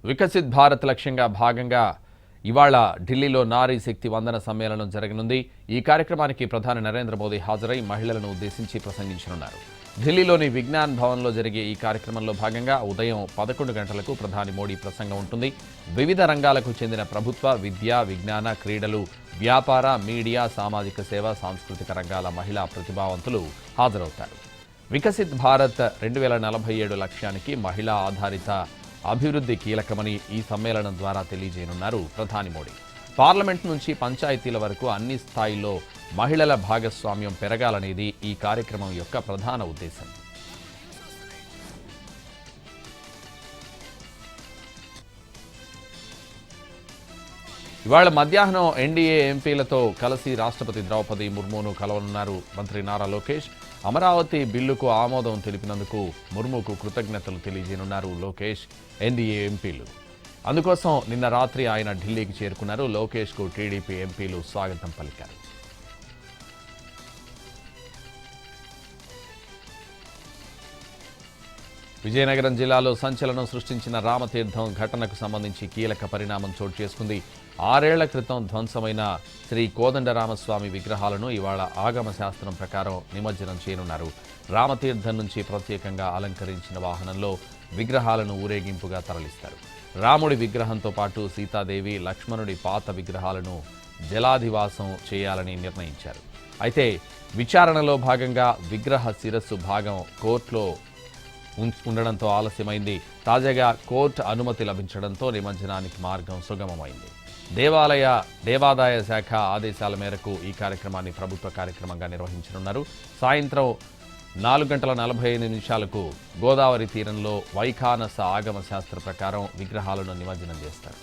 వికసిత్ భారత్ లక్ష్యంగా భాగంగా ఇవాళ ఢిల్లీలో నారీ శక్తి వందన సమ్మేళనం జరగనుంది. ఈ కార్యక్రమానికి ప్రధాని నరేంద్ర మోదీ హాజరై మహిళలను ఉద్దేశించి ప్రసంగించనున్నారు. ఢిల్లీలోని విజ్ఞాన్ భవన్లో జరిగే ఈ కార్యక్రమంలో భాగంగా ఉదయం 11 గంటలకు ప్రధాని మోడీ ప్రసంగం ఉంటుంది. వివిధ రంగాలకు చెందిన ప్రభుత్వ, విద్య, విజ్ఞాన, క్రీడలు, వ్యాపార, మీడియా, సామాజిక సేవ, సాంస్కృతిక రంగాల మహిళా ప్రతిభావంతులు హాజరవుతారు. వికసిత్ భారత్ 2047 లక్ష్యానికి మహిళా ఆధారిత అభివృద్ధి కీలకమని ఈ సమ్మేళనం ద్వారా తెలియజేయనున్నారు ప్రధాని మోడీ. పార్లమెంట్ నుంచి పంచాయతీల వరకు అన్ని స్థాయిల్లో మహిళల భాగస్వామ్యం పెరగాలనేది ఈ కార్యక్రమం యొక్క ప్రధాన ఉద్దేశం. ఇవాళ మధ్యాహ్నం ఎన్డీఏ ఎంపీలతో కలిసి రాష్ట్రపతి ద్రౌపది ముర్మును కలవనున్నారు మంత్రి నారా లోకేష్. అమరావతి బిల్లుకు ఆమోదం తెలిపినందుకు ముర్ముకు కృతజ్ఞతలు తెలియజేయనున్నారు లోకేష్, ఎన్డీఏ ఎంపీలు. అందుకోసం నిన్న రాత్రి ఆయన ఢిల్లీకి చేరుకున్నారు. లోకేష్కు టీడీపీ ఎంపీలు స్వాగతం పలికారు. విజయనగరం జిల్లాలో సంచలనం సృష్టించిన రామతీర్థం ఘటనకు సంబంధించి కీలక పరిణామం చోటు చేసుకుంది. 6 ఏళ్ల క్రితం ధ్వంసమైన శ్రీ కోదండరామస్వామి విగ్రహాలను ఇవాళ ఆగమ శాస్త్రం ప్రకారం నిమజ్జనం చేయనున్నారు. రామతీర్థం నుంచి ప్రత్యేకంగా అలంకరించిన వాహనంలో విగ్రహాలను ఊరేగింపుగా తరలిస్తారు. రాముడి విగ్రహంతో పాటు సీతాదేవి, లక్ష్మణుడి పాత విగ్రహాలను జలాధివాసం చేయాలని నిర్ణయించారు. అయితే విచారణలో భాగంగా విగ్రహ శిరస్సు భాగం కోర్టులో ఉండడంతో ఆలస్యమైంది. తాజాగా కోర్టు అనుమతి లభించడంతో నిమజ్జనానికి మార్గం సుగమమైంది. దేవాదాయ శాఖ ఆదేశాల మేరకు ఈ కార్యక్రమాన్ని ప్రభుత్వ కార్యక్రమంగా నిర్వహించనున్నారు. సాయంత్రం 4:45 గోదావరి తీరంలో వైఖానస ఆగమ శాస్త్ర ప్రకారం విగ్రహాలను నిమజ్జనం చేస్తారు.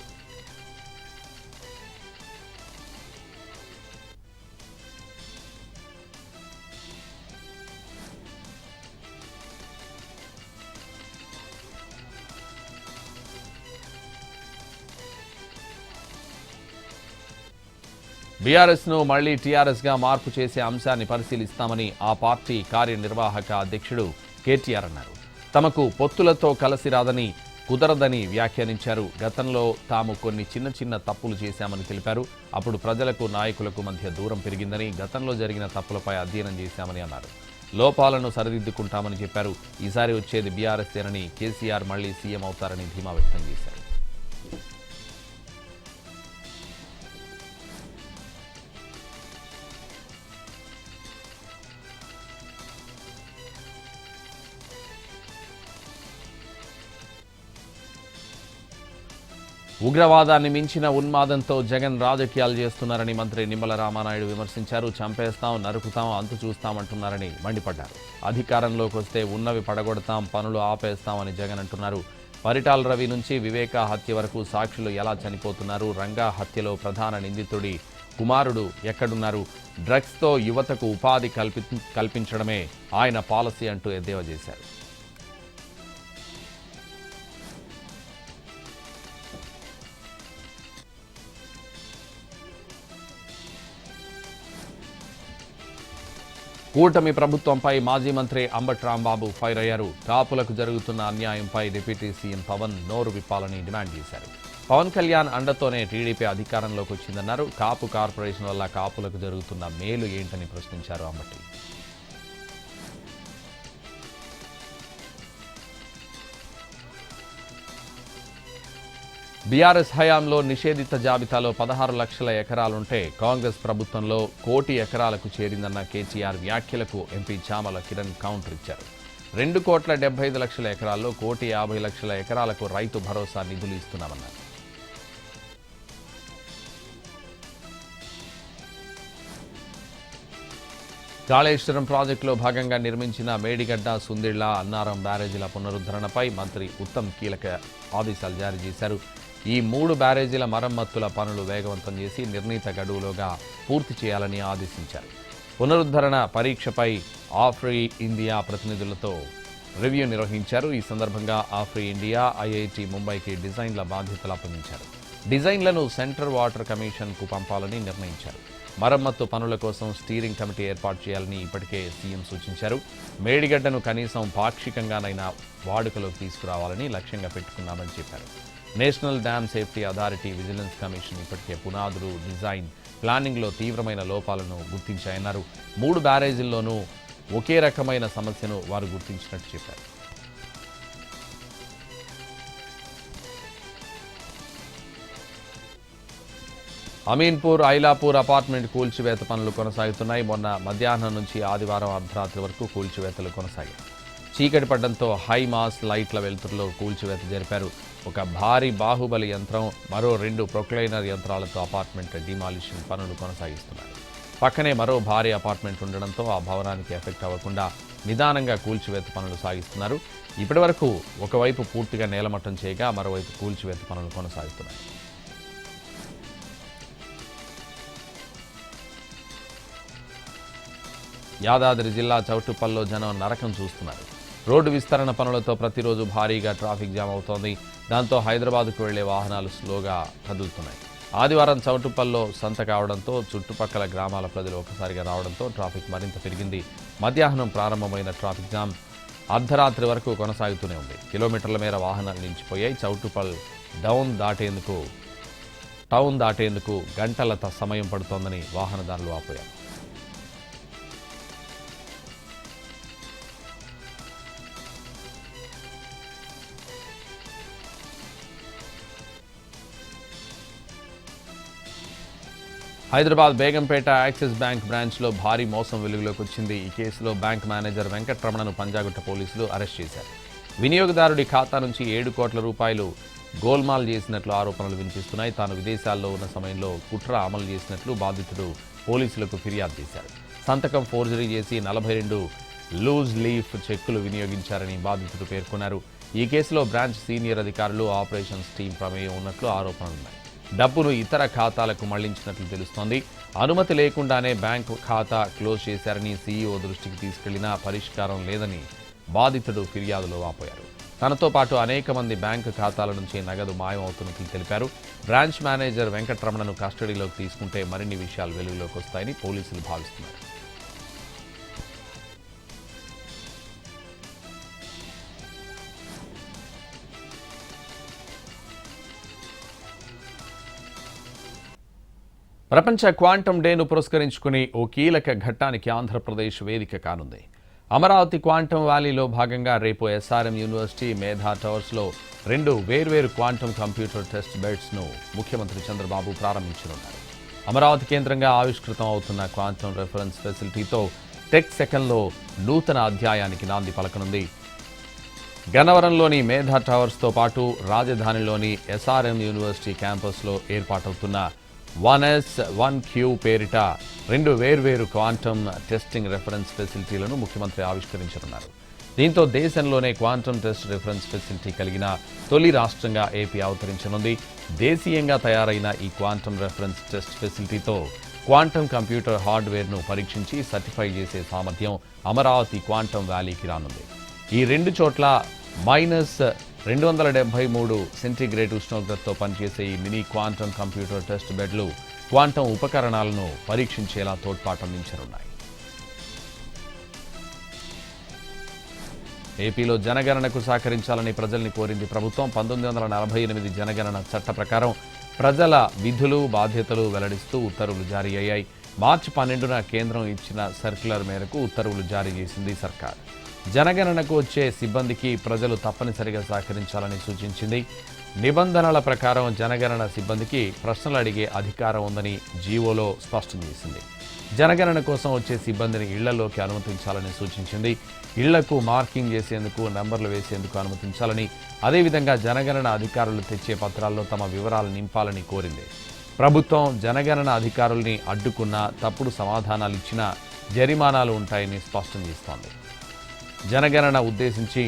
బీఆర్ఎస్ను మళ్లీ టీఆర్ఎస్గా మార్పు చేసే అంశాన్ని పరిశీలిస్తామని ఆ పార్టీ కార్యనిర్వాహక అధ్యక్షుడు కేటీఆర్ అన్నారు. తమకు పొత్తులతో కలిసి రాదని, కుదరదని వ్యాఖ్యానించారు. గతంలో తాము కొన్ని చిన్న తప్పులు చేశామని తెలిపారు. అప్పుడు ప్రజలకు, నాయకులకు మధ్య దూరం పెరిగిందని, గతంలో జరిగిన తప్పులపై అధ్యయనం చేశామని అన్నారు. లోపాలను సరిదిద్దుకుంటామని చెప్పారు. ఈసారి వచ్చేది బీఆర్ఎస్ఏనని, కేసీఆర్ మళ్లీ సీఎం అవుతారని ధీమా వ్యక్తం చేశారు. ఉగ్రవాదాన్ని మించిన ఉన్మాదంతో జగన్ రాజకీయాలు చేస్తున్నారని మంత్రి నిమ్మల రామానాయుడు విమర్శించారు. చంపేస్తాం, నరుకుతాం, అంతు చూస్తామంటున్నారని మండిపడ్డారు. అధికారంలోకి వస్తే ఉన్నవి పడగొడతాం, పనులు ఆపేస్తామని జగన్ అంటున్నారు. పరిటాల రవి నుంచి వివేక హత్య వరకు సాక్షులు ఎలా చనిపోతున్నారు? రంగా హత్యలో ప్రధాన నిందితుడి కుమారుడు ఎక్కడున్నారు? డ్రగ్స్తో యువతకు ఉపాధి కల్పించడమే ఆయన పాలసీ అంటూ ఎద్దేవా చేశారు. కూటమి ప్రభుత్వంపై మాజీ మంత్రి అంబటి రాంబాబు ఫైర్ అయ్యారు. కాపులకు జరుగుతున్న అన్యాయంపై డిప్యూటీ సీఎం పవన్ నోరు విప్పాలని డిమాండ్ చేశారు. పవన్ కళ్యాణ్ అండతోనే టీడీపీ అధికారంలోకి వచ్చిందన్నారు. కాపు కార్పొరేషన్ వల్ల కాపులకు జరుగుతున్న మేలు ఏంటని ప్రశ్నించారు అంబటి. బీఆర్ఎస్ హయాంలో నిషేధిత జాబితాలో 16 లక్షల ఎకరాలుంటే కాంగ్రెస్ ప్రభుత్వంలో 1 కోటి ఎకరాలకు చేరిందన్న కేసీఆర్ వ్యాఖ్యలకు ఎంపీ చామల కిరణ్ కౌంటర్ ఇచ్చారు. 2,75,00,000 ఎకరాల్లో 1,50,00,000 ఎకరాలకు రైతు భరోసా నిధులు ఇస్తున్నామన్నారు. కాళేశ్వరం ప్రాజెక్టులో భాగంగా నిర్మించిన మేడిగడ్డ, సుందిళ్ల, అన్నారం బ్యారేజీల పునరుద్ధరణపై మంత్రి ఉత్తమ్ కీలక ఆదేశాలు జారీ చేశారు. ఈ 3 బ్యారేజీల మరమ్మతుల పనులు వేగవంతం చేసి నిర్ణీత గడువులోగా పూర్తి చేయాలని ఆదేశించారు. పునరుద్ధరణ పరీక్షపై ఆఫ్రీ ఇండియా ప్రతినిధులతో రివ్యూ నిర్వహించారు. ఈ సందర్భంగా ఆఫ్రీ ఇండియా, ఐఐటి ముంబైకి డిజైన్ల బాధ్యతలు అప్పగించారు. డిజైన్లను సెంట్రల్ వాటర్ కమిషన్కు పంపాలని నిర్ణయించారు. మరమ్మత్తు పనుల కోసం స్టీరింగ్ కమిటీ ఏర్పాటు చేయాలని ఇప్పటికే సీఎం సూచించారు. మేడిగడ్డను కనీసం పాక్షికంగానైనా వాడుకలోకి తీసుకురావాలని లక్ష్యంగా పెట్టుకున్నామని చెప్పారు. National dam safety authority, vigilance commission ఇప్పటికే పునాదులు, డిజైన్, ప్లానింగ్లో తీవ్రమైన లోపాలను గుర్తించాయన్నారు. 3 బ్యారేజీల్లోనూ ఒకే రకమైన సమస్యను వారు గుర్తించినట్టు చెప్పారు. అమీన్పూర్, ఐలాపూర్ అపార్ట్మెంట్ కూల్చివేత పనులు కొనసాగుతున్నాయి. మొన్న మధ్యాహ్నం నుంచి ఆదివారం అర్ధరాత్రి వరకు కూల్చివేతలు కొనసాగాయి. చీకటి పడ్డంతో హైమాస్ లైట్ల వెలుతురులో కూల్చివేత జరిపారు. ఒక భారీ బాహుబలి యంత్రం, మరో 2 ప్రొక్లైనర్ యంత్రాలతో అపార్ట్మెంట్ డిమాలిషన్ పనులు కొనసాగిస్తున్నారు. పక్కనే మరో భారీ అపార్ట్మెంట్ ఉండడంతో ఆ భవనానికి ఎఫెక్ట్ అవ్వకుండా నిదానంగా కూల్చివేత పనులు సాగిస్తున్నారు. ఇప్పటివరకు ఒకవైపు పూర్తిగా నేలమట్టం చేయగా మరోవైపు కూల్చివేత పనులు కొనసాగుతున్నాయి. యాదాద్రి జిల్లా చౌటుప్పల్లో జనం నరకం చూస్తున్నారు. రోడ్డు విస్తరణ పనులతో ప్రతిరోజు భారీగా ట్రాఫిక్ జామ్ అవుతోంది. దాంతో హైదరాబాద్కు వెళ్లే వాహనాలు స్లోగా కదులుతున్నాయి. ఆదివారం చౌటుప్పల్లో సంత కావడంతో చుట్టుపక్కల గ్రామాల ప్రజలు ఒకసారిగా రావడంతో ట్రాఫిక్ మరింత పెరిగింది. మధ్యాహ్నం ప్రారంభమైన ట్రాఫిక్ జామ్ అర్ధరాత్రి వరకు కొనసాగుతూనే ఉంది. కిలోమీటర్ల మేర వాహనాలు నిలిచిపోయాయి. చౌటుప్పల్ టౌన్ దాటేందుకు గంటల సమయం పడుతోందని వాహనదారులు ఆపోయారు. హైదరాబాద్ బేగంపేట యాక్సిస్ బ్యాంక్ బ్రాంచ్లో భారీ మోసం వెలుగులోకి వచ్చింది. ఈ కేసులో బ్యాంక్ మేనేజర్ వెంకట్రమణను పంజాగుట్ట పోలీసులు అరెస్ట్ చేశారు. వినియోగదారుడి ఖాతా నుంచి 7 కోట్ల రూపాయలు గోల్మాల్ చేసినట్లు ఆరోపణలు వినిపిస్తున్నాయి. తాను విదేశాల్లో ఉన్న సమయంలో కుట్ర అమలు చేసినట్లు బాధితుడు పోలీసులకు ఫిర్యాదు చేశారు. సంతకం ఫోర్జరీ చేసి 42 లూజ్ లీఫ్ చెక్కులు వినియోగించారని బాధితుడు పేర్కొన్నారు. ఈ కేసులో బ్రాంచ్ సీనియర్ అధికారులు, ఆపరేషన్స్ టీం ప్రమేయం ఉన్నట్లు ఆరోపణలున్నాయి. డబ్బును ఇతర ఖాతాలకు మళ్లించినట్లు తెలుస్తోంది. అనుమతి లేకుండానే బ్యాంకు ఖాతా క్లోజ్ చేశారని సీఈఓ దృష్టికి తీసుకెళ్లినా పరిష్కారం లేదని బాధితుడు ఫిర్యాదులో వాపోయారు. తనతో పాటు అనేక మంది బ్యాంకు ఖాతాల నుంచి నగదు మాయమవుతున్నట్లు తెలిపారు. బ్రాంచ్ మేనేజర్ వెంకట్రమణను కస్టడీలోకి తీసుకుంటే మరిన్ని విషయాలు వెలుగులోకి వస్తాయని పోలీసులు భావిస్తున్నారు. ప్రపంచ క్వాంటమ్ డేను పురస్కరించుకుని ఓ కీలక ఘట్టానికి ఆంధ్రప్రదేశ్ వేదిక కానుంది. అమరావతి క్వాంటమ్ వ్యాలీలో భాగంగా రేపు ఎస్ఆర్ఎం యూనివర్సిటీ మేధా టవర్స్లో 2 వేర్వేరు క్వాంటమ్ కంప్యూటర్ టెస్ట్ బెడ్స్ను ముఖ్యమంత్రి చంద్రబాబు ప్రారంభించనున్నారు. అమరావతి కేంద్రంగా ఆవిష్కృతం అవుతున్న క్వాంటమ్ రెఫరెన్స్ ఫెసిలిటీతో టెక్ సెకండ్లో నూతన అధ్యాయానికి నాంది పలకనుంది. గన్నవరంలోని మేధా టవర్స్తో పాటు రాజధానిలోని ఎస్ఆర్ఎం యూనివర్సిటీ క్యాంపస్లో ఏర్పాటవుతున్న 1S 1Q పేరిట 2 వేర్వేరు క్వాంటమ్ టెస్టింగ్ రెఫరెన్స్ ఫెసిలిటీలను ముఖ్యమంత్రి ఆవిష్కరించనున్నారు. దీంతో దేశంలోనే క్వాంటమ్ టెస్ట్ రెఫరెన్స్ ఫెసిలిటీ కలిగిన తొలి రాష్ట్రంగా ఏపీ అవతరించనుంది. దేశీయంగా తయారైన ఈ క్వాంటమ్ రెఫరెన్స్ టెస్ట్ ఫెసిలిటీతో క్వాంటమ్ కంప్యూటర్ హార్డ్వేర్ను పరీక్షించి సర్టిఫై చేసే సామర్థ్యం అమరావతి క్వాంటమ్ వ్యాలీకి రానుంది. ఈ 2 చోట్ల -273 సెంటీగ్రేడ్ ఉష్ణోగ్రతతో పనిచేసే ఈ మినీ క్వాంటమ్ కంప్యూటర్ టెస్ట్ బెడ్లు క్వాంటమ్ ఉపకరణాలను పరీక్షించేలా తోడ్పాటందించనున్నాయి. ఏపీలో జనగణనకు సహకరించాలని ప్రజల్ని కోరింది ప్రభుత్వం. 1948 జనగణన చట్ట ప్రకారం ప్రజల విధులు, బాధ్యతలు వెల్లడిస్తూ ఉత్తర్వులు జారీ అయ్యాయి. మార్చి 12న కేంద్రం ఇచ్చిన సర్క్యులర్ మేరకు ఉత్తర్వులు జారీ చేసింది సర్కార్. జనగణనకు వచ్చే సిబ్బందికి ప్రజలు తప్పనిసరిగా సహకరించాలని సూచించింది. నిబంధనల ప్రకారం జనగణన సిబ్బందికి ప్రశ్నలు అడిగే అధికారం ఉందని జీవోలో స్పష్టం చేసింది. జనగణన కోసం వచ్చే సిబ్బందిని ఇళ్లలోకి అనుమతించాలని సూచించింది. ఇళ్లకు మార్కింగ్ చేసేందుకు, నంబర్లు వేసేందుకు అనుమతించాలని, అదేవిధంగా జనగణన అధికారులు తెచ్చే పత్రాల్లో తమ వివరాలు నింపాలని కోరింది. ప్రభుత్వం జనగణన అధికారుల్ని అడ్డుకున్నా, తప్పుడు సమాధానాలు ఇచ్చినా జరిమానాలు ఉంటాయని స్పష్టం చేస్తోంది. జనగణన ఉద్దేశించి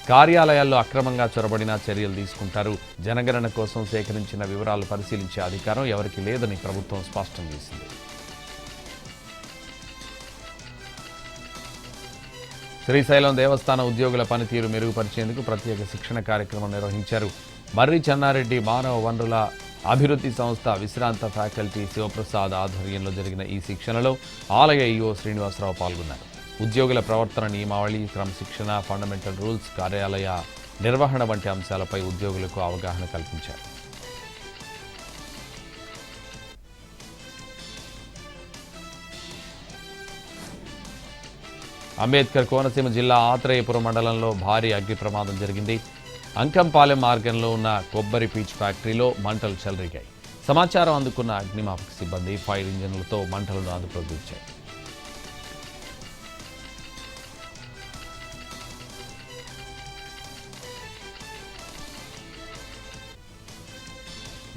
కార్యాలయాల్లో అక్రమంగా చొరబడిన చర్యలు తీసుకుంటారు. జనగణన కోసం సేకరించిన వివరాలు పరిశీలించే అధికారం ఎవరికీ లేదని ప్రభుత్వం స్పష్టం చేసింది. శ్రీశైలం దేవస్థాన ఉద్యోగుల పనితీరు మెరుగుపరిచేందుకు ప్రత్యేక శిక్షణ కార్యక్రమం నిర్వహించారు. మర్రి చెన్నారెడ్డి మానవ వనరుల అభివృద్ధి సంస్థ విశ్రాంత ఫ్యాకల్టీ శివప్రసాద్ ఆధ్వర్యంలో జరిగిన ఈ శిక్షణలో ఆలయ ఈఓ శ్రీనివాసరావు పాల్గొన్నారు. ఉద్యోగుల ప్రవర్తన నియమావళి, క్రమశిక్షణ, ఫండమెంటల్ రూల్స్, కార్యాలయ నిర్వహణ వంటి అంశాలపై ఉద్యోగులకు అవగాహన కల్పించారు. అంబేద్కర్ కోనసీమ జిల్లా ఆత్రేయపురం మండలంలో భారీ అగ్ని ప్రమాదం జరిగింది. అంకంపాలెం మార్గంలో ఉన్న కొబ్బరి పీచు ఫ్యాక్టరీలో మంటలు చెలరేగాయి. సమాచారం అందుకున్న అగ్నిమాపక సిబ్బంది ఫైర్ ఇంజన్లతో మంటలను అదుపులోకి తెచ్చారు.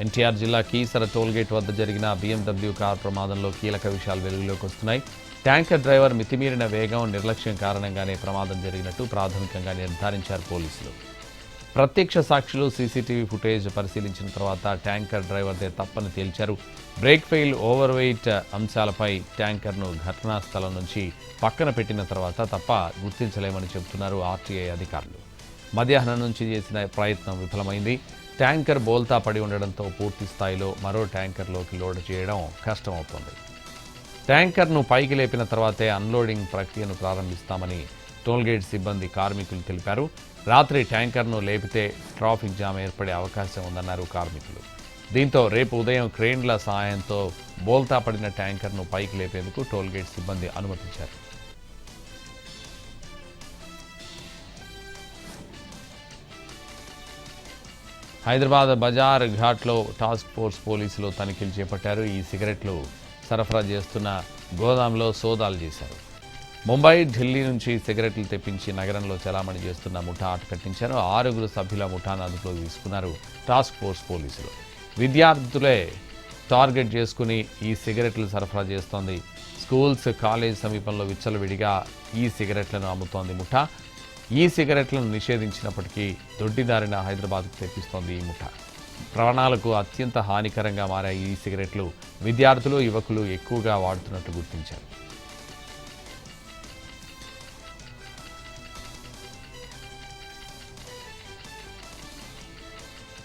ఎన్టీఆర్ జిల్లా కీసర టోల్గేట్ వద్ద జరిగిన BMW కార్ ప్రమాదంలో కీలక విషయాలు వెలుగులోకి వస్తున్నాయి. ట్యాంకర్ డ్రైవర్ మితిమీరిన వేగం, నిర్లక్ష్యం కారణంగానే ప్రమాదం జరిగినట్టు ప్రాథమికంగా నిర్ధారించారు పోలీసులు. ప్రత్యక్ష సాక్షులు సీసీటీవీ ఫుటేజ్ పరిశీలించిన తర్వాత ట్యాంకర్ డ్రైవర్దే తప్పని తేల్చారు. బ్రేక్ ఫెయిల్, ఓవర్ వెయిట్ అంశాలపై ట్యాంకర్ను ఘటనా స్థలం నుంచి పక్కన పెట్టిన తర్వాత తప్ప గుర్తించలేమని చెబుతున్నారు ఆర్టీఐ అధికారులు. మధ్యాహ్నం నుంచి చేసిన ప్రయత్నం విఫలమైంది. ట్యాంకర్ బోల్తా పడి ఉండడంతో పూర్తి స్థాయిలో మరో ట్యాంకర్లోకి లోడ్ చేయడం కష్టమవుతోంది. ట్యాంకర్ను పైకి లేపిన తర్వాతే అన్లోడింగ్ ప్రక్రియను ప్రారంభిస్తామని టోల్గేట్ సిబ్బంది కార్మికులు తెలిపారు. రాత్రి ట్యాంకర్ను లేపితే ట్రాఫిక్ జామ్ ఏర్పడే అవకాశం ఉందన్నారు కార్మికులు. దీంతో రేపు ఉదయం క్రేన్ల సహాయంతో బోల్తా పడిన ట్యాంకర్ను పైకి లేపేందుకు టోల్గేట్ సిబ్బంది అనుమతించారు. హైదరాబాద్ బజార్ ఘాట్లో టాస్క్ ఫోర్స్ పోలీసులు తనిఖీలు చేపట్టారు. ఈ సిగరెట్లు సరఫరా చేస్తున్న గోదాంలో సోదాలు చేశారు. ముంబై, ఢిల్లీ నుంచి సిగరెట్లు తెప్పించి నగరంలో చలామణి చేస్తున్న ముఠా అటకట్టించారు. 6 సభ్యుల ముఠాను అదుపులోకి తీసుకున్నారు టాస్క్ ఫోర్స్ పోలీసులు. విద్యార్థులే టార్గెట్ చేసుకుని ఈ సిగరెట్లు సరఫరా చేస్తోంది. స్కూల్స్, కాలేజ్ సమీపంలో విచ్చలవిడిగా ఈ సిగరెట్లను అమ్ముతోంది ముఠా. ఈ సిగరెట్లను నిషేధించినప్పటికీ దొడ్డిదారిన హైదరాబాద్కు తెప్పిస్తోంది ఈ ముఠా. ప్రాణాలకు అత్యంత హానికరంగా మారే ఈ సిగరెట్లు విద్యార్థులు, యువకులు ఎక్కువగా వాడుతున్నట్టు గుర్తించారు.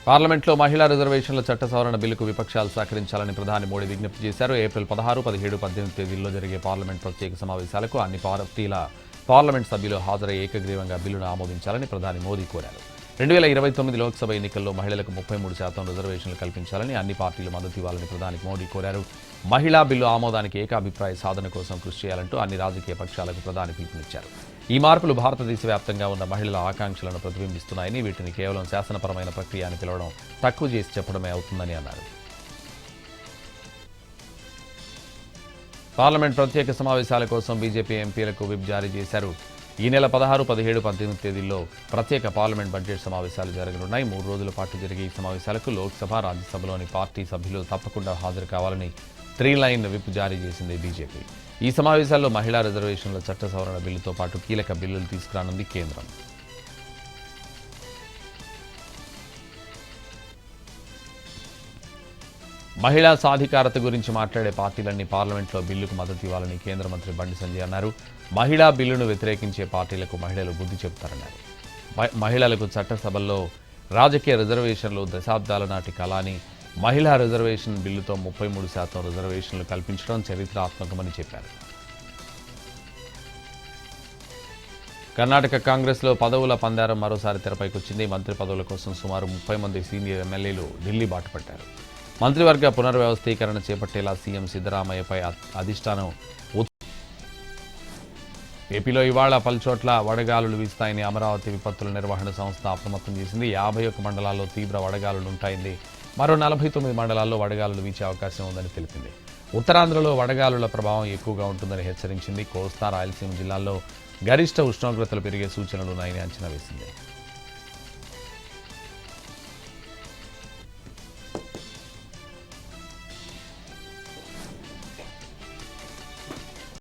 పార్లమెంట్లో మహిళా రిజర్వేషన్ల చట్ట సవరణ బిల్లుకు విపక్షాలు సహకరించాలని ప్రధాని మోడీ విజ్ఞప్తి చేశారు. ఏప్రిల్ 16, 17, 18 తేదీల్లో జరిగే పార్లమెంట్ ప్రత్యేక సమావేశాలకు అన్ని పార్టీల పార్లమెంట్ సభ్యులు హాజరై ఏకగ్రీవంగా బిల్లును ఆమోదించాలని ప్రధాని మోదీ కోరారు. 2029 లోక్సభ ఎన్నికల్లో మహిళలకు 33% రిజర్వేషన్లు కల్పించాలని అన్ని పార్టీలు మద్దతు ఇవ్వాలని ప్రధాని మోడీ కోరారు. మహిళా బిల్లు ఆమోదానికి ఏకాభిప్రాయ సాధన కోసం కృషి చేయాలంటూ అన్ని రాజకీయ పక్షాలకు ప్రధాని పిలుపునిచ్చారు. ఈ మార్పులు భారతదేశ వ్యాప్తంగా ఉన్న మహిళల ఆకాంక్షలను ప్రతిబింబిస్తున్నాయని, వీటిని కేవలం శాసనపరమైన ప్రక్రియ అని పిలవడం తక్కువ చేసి చెప్పడమే అవుతుందని అన్నారు. పార్లమెంట్ ప్రత్యేక సమావేశాల కోసం బీజేపీ ఎంపీలకు విప్ జారీ చేశారు. ఈ నెల 16, 17, 18 తేదీల్లో ప్రత్యేక పార్లమెంట్ బడ్జెట్ సమావేశాలు జరగనున్నాయి. 3 రోజుల పాటు జరిగే ఈ సమావేశాలకు లోక్సభ, రాజ్యసభలోని పార్టీ సభ్యులు తప్పకుండా హాజరు కావాలని 3 లైన్ విప్ జారీ చేసింది బీజేపీ. ఈ సమావేశాల్లో మహిళా రిజర్వేషన్ల చట్ట సవరణ బిల్లుతో పాటు కీలక బిల్లులు తీసుకురానుంది కేంద్రం. మహిళా సాధికారత గురించి మాట్లాడే పార్టీలన్నీ పార్లమెంట్లో బిల్లుకు మద్దతు ఇవ్వాలని కేంద్ర మంత్రి బండి సంజయ్ అన్నారు. మహిళా బిల్లును వ్యతిరేకించే పార్టీలకు మహిళలు బుద్ధి చెబుతారన్నారు. మహిళలకు చట్టసభల్లో రాజకీయ రిజర్వేషన్లు దశాబ్దాల నాటి కళ అని, మహిళా రిజర్వేషన్ బిల్లుతో 33% రిజర్వేషన్లు కల్పించడం చరిత్రాత్మకమని చెప్పారు. కర్ణాటక కాంగ్రెస్లో పదవుల పందారం మరోసారి తెరపైకొచ్చింది. మంత్రి పదవుల కోసం సుమారు 30 మంది సీనియర్ ఎమ్మెల్యేలు ఢిల్లీ బాటపట్టారు. మంత్రివర్గ పునర్వ్యవస్థీకరణ చేపట్టేలా సీఎం సిద్ధరామయ్యపై అధిష్టానం ఏపీలో ఇవాళ పలుచోట్ల వడగాలులు వీస్తాయని అమరావతి విపత్తుల నిర్వహణ సంస్థ అప్రమత్తం చేసింది. 51 మండలాల్లో తీవ్ర వడగాలులుంటాయింది. మరో 49 మండలాల్లో వడగాలులు వీచే అవకాశం ఉందని తెలిపింది. ఉత్తరాంధ్రలో వడగాలుల ప్రభావం ఎక్కువగా ఉంటుందని హెచ్చరించింది. కోస్తా, రాయలసీమ జిల్లాల్లో గరిష్ట ఉష్ణోగ్రతలు పెరిగే సూచనలున్నాయని అంచనా వేసింది.